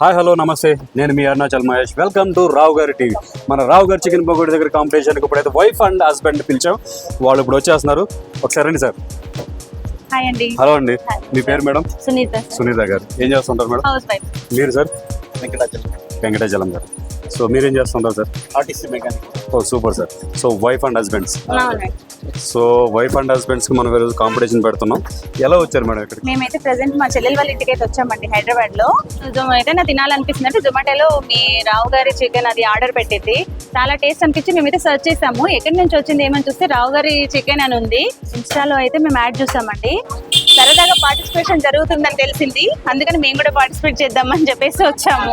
Hi hello నమస్తే, నేను మీ Arunachal Mahesh. Welcome to రావు గారి టీవీ. మన రావు గారి చికెన్ పకోడీ దగ్గర కాంపిటీషన్కి ఇప్పుడైతే వైఫ్ అండ్ హస్బెండ్ పిలిచాం. వాళ్ళు ఇప్పుడు వచ్చేస్తున్నారు. ఒకసారి రండి సార్. హాయ్ అండి. హలో అండి, మీ పేరు మేడం? సునీత గారు. ఏం చేస్తుంటారు మేడం? House wife. మీరు సార్? వెంకటాచలం గారు. సో మీరేం చేస్తుంటారు sir? RTC mechanic. Oh super sir. So wife and husbands. So wife and husbands కి మనం ఈరోజు కాంపిటీషన్ పెడుతున్నాం. ఎలా వచ్చారు మేడం ఇక్కడికి? మేమైతే ప్రెసెంట్ మా చెల్లెల వాళ్ళ ఇంటికి అయితే వచ్చామండి, హైదరాబాద్ లో. అయితే నాకు తినాలనిపిస్తుంది అంటే జొమాటోలో మీ రావు గారి చికెన్ అది ఆర్డర్ పెట్టింది. చాలా టేస్ట్ అనిపించి మేమైతే సర్చ్ చేసాము ఎక్కడి నుంచి వచ్చింది ఏమని చూస్తే రావు గారి చికెన్ అని ఉంది. ఇన్స్టాలో అయితే మేము యాడ్ చూసామండి. సరదాగా పార్టిసిపేషన్ జరుగుతుందని తెలిసింది, అందుకని మేము కూడా పార్టిసిపేట్ చేద్దామని చెప్పేసి వచ్చాము.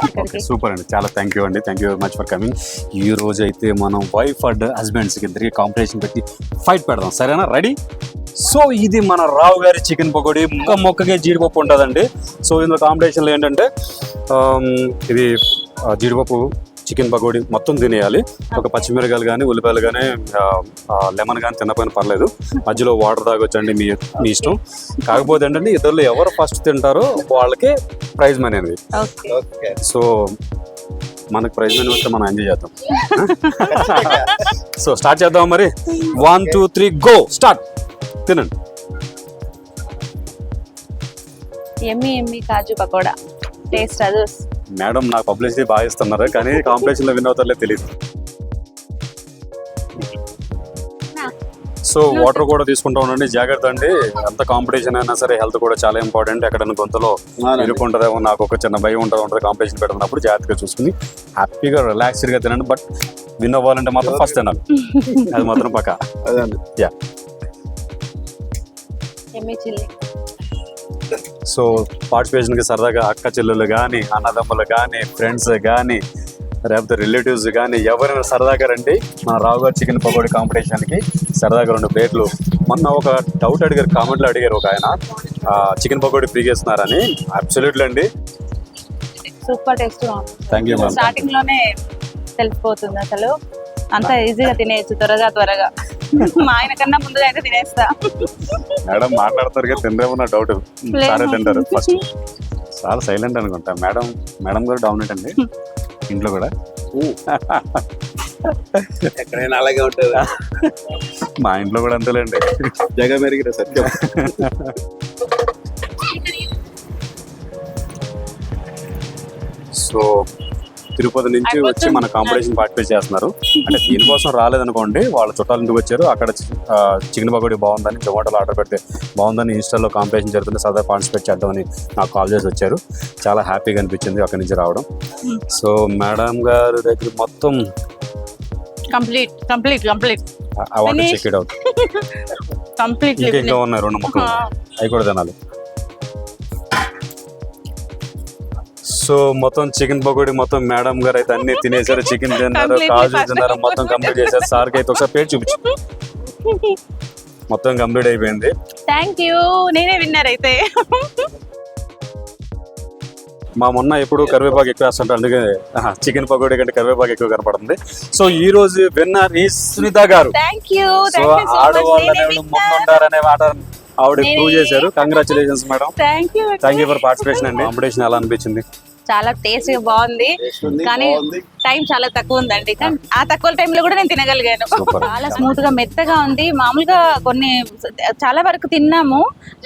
సూపర్ అండి, చాలా థ్యాంక్ యూ అండి. Thank you very much for coming. ఈ రోజు అయితే మనం వైఫ్ అండ్ హస్బెండ్స్ కి ఇద్దరికి కాంపిటీషన్ పెట్టి ఫైట్ పెడదాం, సరేనా? రెడీ? సో ఇది మన రావు గారి చికెన్ పకోడీ. మొక్కకే జీడిపప్పు ఉంటుందండి. సో ఇందులో కాంపిటీషన్లో ఏంటంటే ఇది జీడిపప్పు చికెన్ పకోడీ మొత్తం తినేయాలి. ఒక పచ్చిమిరకాయలు కానీ ఉల్లిపాయలు కానీ లెమన్ కానీ తినకపోయినా పర్లేదు. మధ్యలో వాటర్ తాగొచ్చండి, మీ ఇష్టం. కాకపోతే ఏంటంటే ఇద్దరు ఎవరు ఫస్ట్ తింటారో వాళ్ళకే ప్రైజ్ మనీ అనేది. సో మనకు ప్రైజ్ మనీ వస్తే మనం ఎంజాయ్ చేద్దాం. సో స్టార్ట్ చేద్దాం మరి. 1 2 3 గో, స్టార్ట్. తినండి. ఎమ్మి కాజు పకోడా టేస్ట్ అది. మేడం నాకు పబ్లిసిటీ బాగా ఇస్తున్నారు, కానీ కాంపిటీషన్ లో విన్ అవుతారో తెలియదు. సో వాటర్ కూడా తీసుకుంటా ఉండండి, జాగ్రత్త అండి. ఎంత కాంపిటీషన్ అయినా సరే హెల్త్ కూడా చాలా ఇంపార్టెంట్. ఎక్కడైనా గొంతులో ఇరుక్కుంటారేమో, నాకు ఒక చిన్న భయం ఉంటుంది కాంపిటీషన్ పెడుతున్నప్పుడు. జాగ్రత్తగా చూసుకుని హ్యాపీగా రిలాక్స్డ్గా తినండి. బట్ విన్ అవ్వాలంటే మాత్రం ఫస్ట్ తినాలి, అది మాత్రం పక్కా. యా. సో పార్టిసిపేషన్కి సరదాగా అక్క చెల్లెలు కానీ, అన్నదమ్ములు కానీ, ఫ్రెండ్స్ కానీ, లేకపోతే రిలేటివ్స్ కానీ ఎవరైనా సరదాగా రండి మన రావు గారి చికెన్ పకోడీ కాంపిటీషన్కి. సరదాగా 2 ప్లేట్లు. మొన్న ఒక డౌట్ అడిగారు, కామెంట్లో అడిగారు ఒక ఆయన, చికెన్ పకోడీ ఫ్రీగా ఇస్తున్నారని. అబ్సల్యూట్లీ అండి, super taste. Thank you ma'am. Starting లోనే తెలిసిపోతుంది అసలు. అంత ఈజీగా తినేయచ్చు, త్వరగా. మా ఆయన కన్నా ముందుగా అయితే తినేస్తా. మేడం మాట్లాడతారు కదా, తినరేమో నా డౌట్. సరే తింటారు ఫస్ట్. చాలా సైలెంట్ అనుకుంటా మేడం గారు. డామినేట్ అండి ఇంట్లో కూడా. ఎక్కడైనా అలాగే ఉంటుంది. మా ఇంట్లో కూడా అంతేలేండి. జగ మెరిగిన సత్యం. సో తిరుపతి నుంచి వచ్చి మన కాంపిటీషన్ పార్టిసిపేట్ చేస్తున్నారు. అంటే దీనికోసం రాలేదనుకోండి, వాళ్ళ చుట్టాల ఇంటికి వచ్చారు. అక్కడ చికెన్ పకోడీ బాగుందని జొమాటోలో ఆర్డర్ పెడితే బాగుందని ఇన్స్టాలో కాంపిటీషన్ జరుగుతుంది, సరదా పార్టిసిపేట్ చేద్దామని నాకు కాల్ చేసి వచ్చారు. చాలా హ్యాపీగా అనిపించింది అక్కడి నుంచి రావడం. సో మేడం గారి దగ్గర మొత్తం complete. I want to check it out. ఇంకా ఉన్నాయి 2 ముక్కలు, అవి కూడా తినాలి. సో మొత్తం చికెన్ పకోడీ మొత్తం మేడం గారు అయితే అన్ని తినేసారు. చికెన్ తిన్నారు, కాజు తిన్నారు, మొత్తం కంప్లీట్ చేశారు. సార్కి అయితే ఒకసారి పేరు చూపించు. మొత్తం కంప్లీట్ అయిపోయింది. Thank you. నేనే విన్నర్ అయితే. మా మొన్న ఎప్పుడు కరివేపాకు ఎక్కువ వేస్తుంటారు, అందుకే చికెన్ పకోడీ కంటే కరివేపాకు ఎక్కువ కనపడుతుంది. సో ఈ రోజు విన్నర్ ఈ సునీత గారు. సో ఆడవాళ్ళనే ముందుంటారనే మాట ఆవిడ ప్రూవ్ చేశారు. Congratulations madam. Thank you for participation అండి. కాంపిటీషన్ ఎలా అనిపించింది? చాలా టేస్ట్ బాగుంది, కానీ టైం చాలా తక్కువ ఉందండి. కానీ ఆ తక్కువ టైంలో కూడా నేను తినగలిగాను. చాలా స్మూత్ గా మెత్తగా ఉంది. మామూలుగా కొన్ని చాలా వరకు తిన్నాము,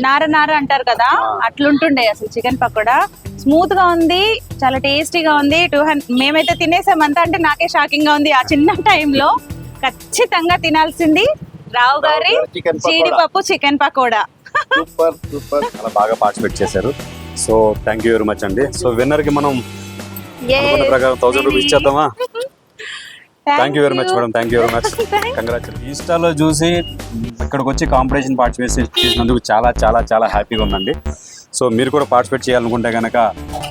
నార అంటారు కదా, అట్లుంటుండే అసలు చికెన్ పకోడా. స్మూత్ గా ఉంది, చాలా టేస్టీగా ఉంది. 200 మేమైతే తినేసామంతా. అంటే నాకే షాకింగ్ గా ఉంది. ఆ చిన్న టైంలో ఖచ్చితంగా తినాల్సింది రావు గారి జీడిపప్పు చికెన్ పకోడా. చాలా బాగా పార్టిసిపేట్ చేశారు. So thank you very much అండి. సో విన్నర్ కి మనం అనుకున్న ప్రకారం 1000 రూపీస్ ఇచ్చేద్దామా? Thank you very much madam. Thank you very much. Congratulation. ఇన్స్టాలో చూసి ఇక్కడికి వచ్చి కాంపిటీషన్ పార్టిసిపేట్ చేసినందుకు చాలా చాలా చాలా హ్యాపీగా ఉందండి. సో మీరు కూడా పార్టిసిపేట్ చేయాలనుకుంటే కనుక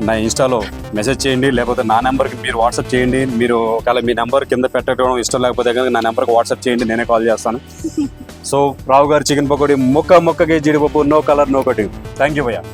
నా ఇన్స్టాలో మెసేజ్ చేయండి, లేకపోతే నా నెంబర్కి మీరు వాట్సాప్ చేయండి. మీరు ఒకవేళ మీ నెంబర్ కింద పెట్టడం ఇష్టం లేకపోతే కనుక నా నెంబర్కి వాట్సాప్ చేయండి, నేనే కాల్ చేస్తాను. సో రావు గారి చికెన్ పకోడీ మొక్కకే జీడిపప్పు, no colour no cutting. Thank you భయ్యా.